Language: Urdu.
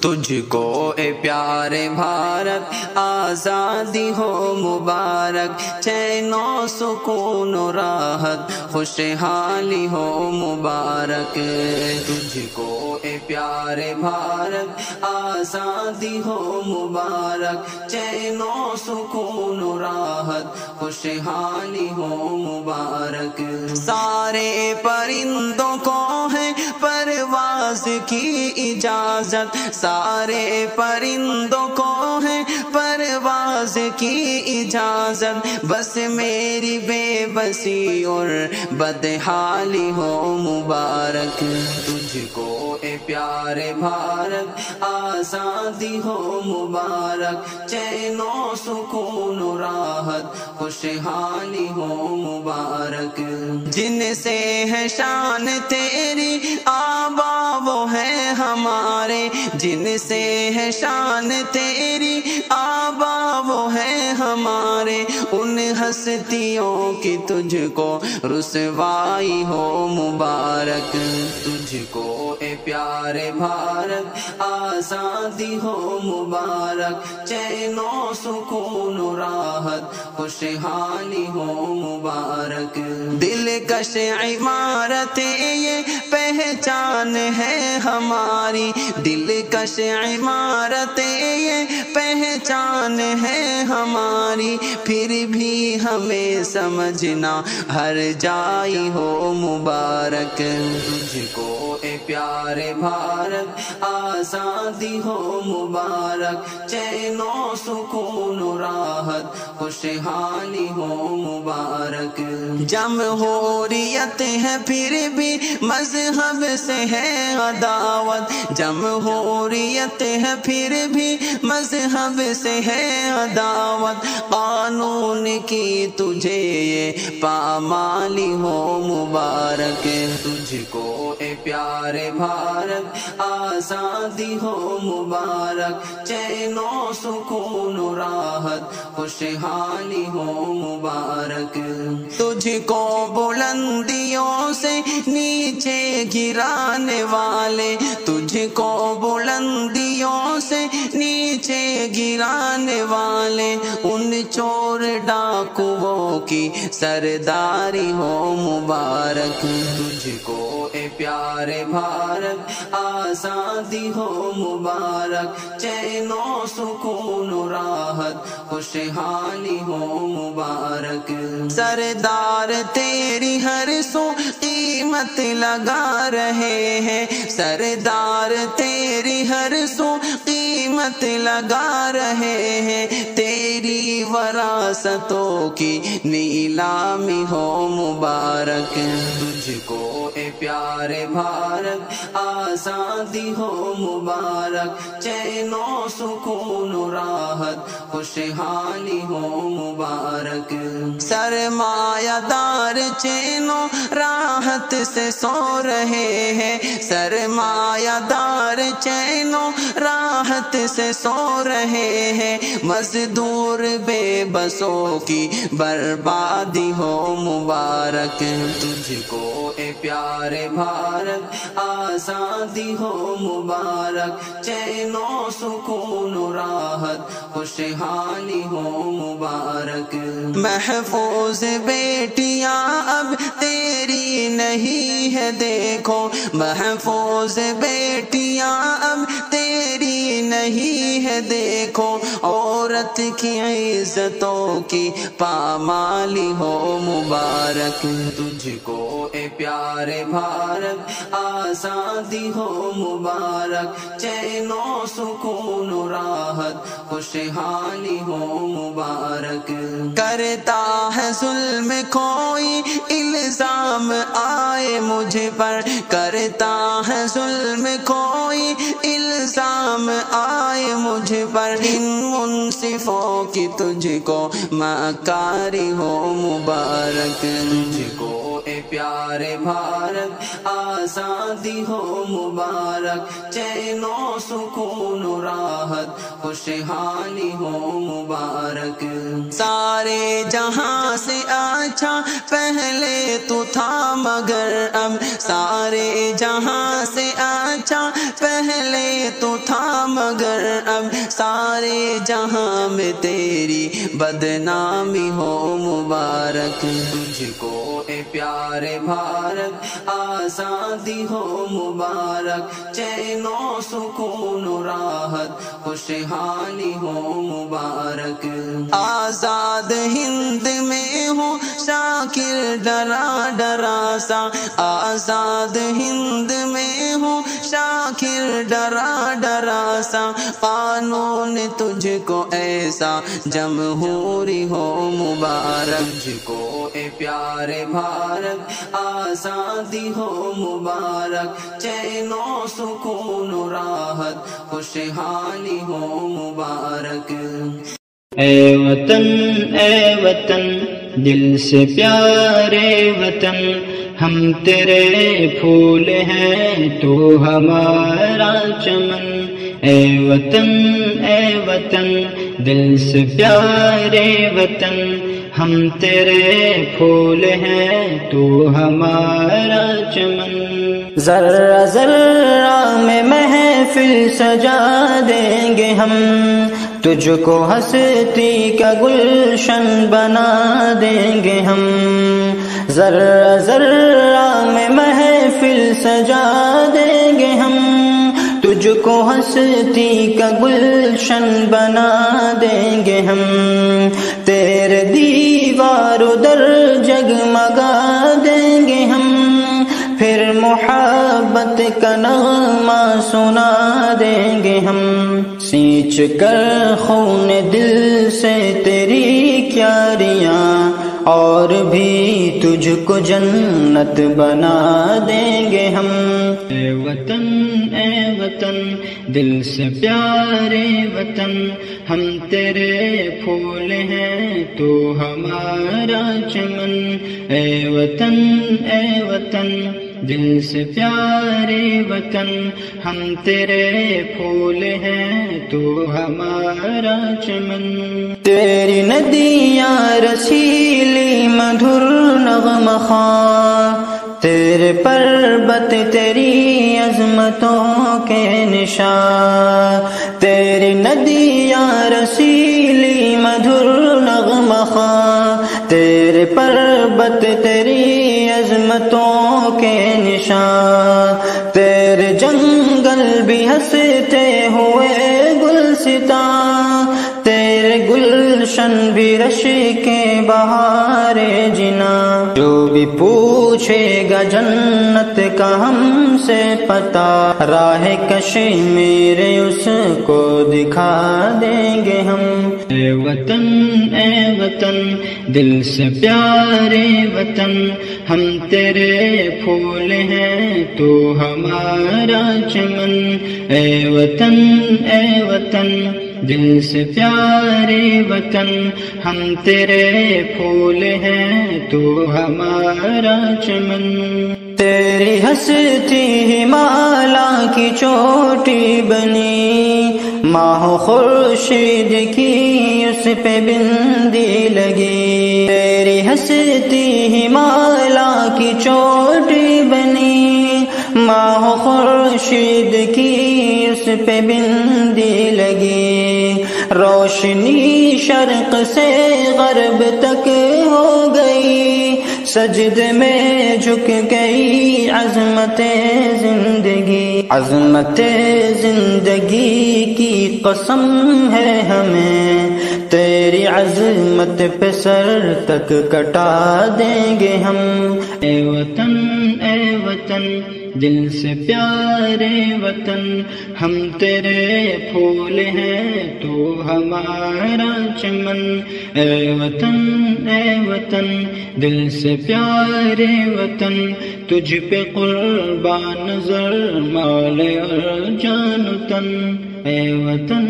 تجھ کو اے پیارے بھارت آزادی ہو مبارک، چین و سکون و راحت خوشحالی ہو مبارک۔ تجھ کو اے پیارے بھارت آزادی ہو مبارک، چین و سکون و راحت خوشحالی ہو مبارک۔ سارے پرندوں کو ہے پرواز کی اجازت، سارے پرندوں کو ہے پرواز کی اجازت، بس میری بے بسی اور بدحالی ہو مبارک۔ تجھ کو اے پیارے بھارت آزادی ہو مبارک، چین و سکون و راحت خوشحالی ہو مبارک۔ جن سے ہے شان تیری آبا وہ ہے ہمارے، جن سے ہے شان تیری آبا وہ ہے ہمارے، ان ہستیوں کی تجھ کو رسوائی ہو مبارک۔ تجھ کو اے پیارے بھارت آزادی ہو مبارک، چین و سکون و راحت خوشحالی ہو مبارک۔ دلکش عمارتیں یہ پہچان ہے ہماری، دلکش عمارتیں یہ پہچان ہے ہماری، پھر بھی ہمیں سمجھنا ہر جائی ہو مبارک۔ تجھ کو اے پیارے بھارت آزادی ہو مبارک، چین و سکون و راحت خوشحالی ہو مبارک۔ جمہوریت ہے پھر بھی مذہب سے ہے عداوت، جمہوریت ہے پھر بھی مذہب سے ہے عداوت، قانون کی تجھے یہ پامالی ہو مبارک۔ تجھ کو اے پیارے بھارت آزادی ہو مبارک، چین و سکون و راحت خوشحالی ہو مبارک۔ تجھ کو بلندیوں سے نیچے گرانے والے، تجھ کو بلندیوں سے نیچے گرانے والے، ان چور ڈاکوؤں کی سرداری ہو مبارک۔ تجھ کو اے پیارے بھارت آزادی ہو مبارک، چین و سکون و راحت خوشحالی ہو مبارک۔ سردار تیری ہر سو قیمت لگا رہے ہیں، سردار تیری ہر سو قیمت لگا رہے ہیں، تیری وراثتوں کی نیلامی ہو مبارک۔ تجھ کو اے پیارے بھارت آزادی ہو مبارک، چین و سکون و راحت خوشحالی ہو مبارک۔ سرمایہ دار چین و راحت سے سو رہے ہیں، سرمایہ دار چین و راحت سے سو رہے ہیں، مزدور بے بسوں کی بربادی ہو مبارک۔ تجھ کو اے پیارے بھارت آزادی ہو مبارک، چین و سکون و راحت خوشحالی ہو مبارک۔ محفوظ بیٹیاں اب تیری نہیں ہے دیکھو، محفوظ بیٹیاں اب تیری نہیں ہے دیکھو، عورت کی عزتوں کی پامالی ہو مبارک۔ تجھ کو اے پیارے بھارت آزادی ہو مبارک، چین و سکون و راحت خوشحالی ہو مبارک۔ کرتا ہے ظلم کوئی الزام آئے مجھ پر، کرتا ہے ظلم کوئی الزام آئے مجھ پر، ان منصفوں کی تجھ کو مکاری ہو مبارک۔ تجھ کو اے پیارے بھارت آزادی ہو مبارک، چین و سکون و راحت خوشحالی ہو مبارک۔ سارے جہاں سے اچھا پہلے تو تھا مگر اب، سارے جہاں سے اچھا پہلے تو تھا مگر اب سارے جہاں میں تیری بدنامی ہو مبارک تجھ کو اے پیارے بھارت آزادی ہو مبارک چین و سکون و راحت خوشحالی ہو مبارک آزاد ہند میں ہو شاکر ڈرا ڈرا سا آزاد ہند میں ہو شاکر ڈرا ڈرا سا قانون تجھ کو ایسا جمہوری ہو مبارک تجھ کو اے پیارے بھارت آزادی ہو مبارک چین و سکون و راحت خوشحالی ہو مبارک اے وطن دل سے پیارے وطن ہم تیرے پھول ہیں تو ہمارا چمن اے وطن دل سے پیارے وطن ہم تیرے پھول ہیں تو ہمارا چمن ذرہ ذرہ میں محفل سجا دیں گے ہم تجھ کو ہستی کا گلشن بنا دیں گے ہم ذرہ ذرہ میں محفل سجا دیں گے ہم تجھ کو ہستی کا گلشن بنا دیں گے ہم تیرے دیوار در جگمگا دیں گے ہم پھر محبت کا نغمہ سنا دیں گے ہم سینچ کر خون دل سے تیری کیاریاں اور بھی تجھ کو جنت بنا دیں گے ہم اے وطن دل سے پیارے وطن ہم تیرے پھول ہیں تو ہمارا چمن اے وطن دل سے پیارے وطن ہم تیرے پھول ہیں تو ہمارا چمن تیری ندیاں رسیلی مدھر نغمہ خواں تیرے پربت تیری عظمتوں کے نشان تیری ندیاں رسیلی مدھر نغمہ خواں تیرے پربت تیری عظمتوں کے نشان تیرے جنگل بھی ہنستے ہوئے گلستاں تیرے گلشن بھی رش کے بہار جنا جو بھی پوچھے گا جنت کا ہم سے پتا راہ کشمیر اس کو دکھا دیں گے ہم اے وطن دل سے پیارے وطن ہم تیرے پھول ہیں تو ہمارا چمن اے وطن دل سے پیارے وطن ہم تیرے پھول ہیں تو ہمارا چمن تیری ہستی ہمالا کی چوٹی بنی ماہ خورشید کی اس پہ بندی لگی تیری ہستی ہمالا کی چوٹی بنی ماہ خورشید کی اس پہ بندی لگی روشنی شرق سے غرب تک ہو گئی سجد میں جھک گئی عظمت زندگی کی قسم ہے ہمیں تیری عظمت پہ سر تک کٹا دیں گے ہم اے وطن دل سے پیارے وطن ہم تیرے پھول ہیں تو ہمارا چمن اے وطن دل سے پیارے وطن تجھ پہ قربان نظر مال اور جان تن اے وطن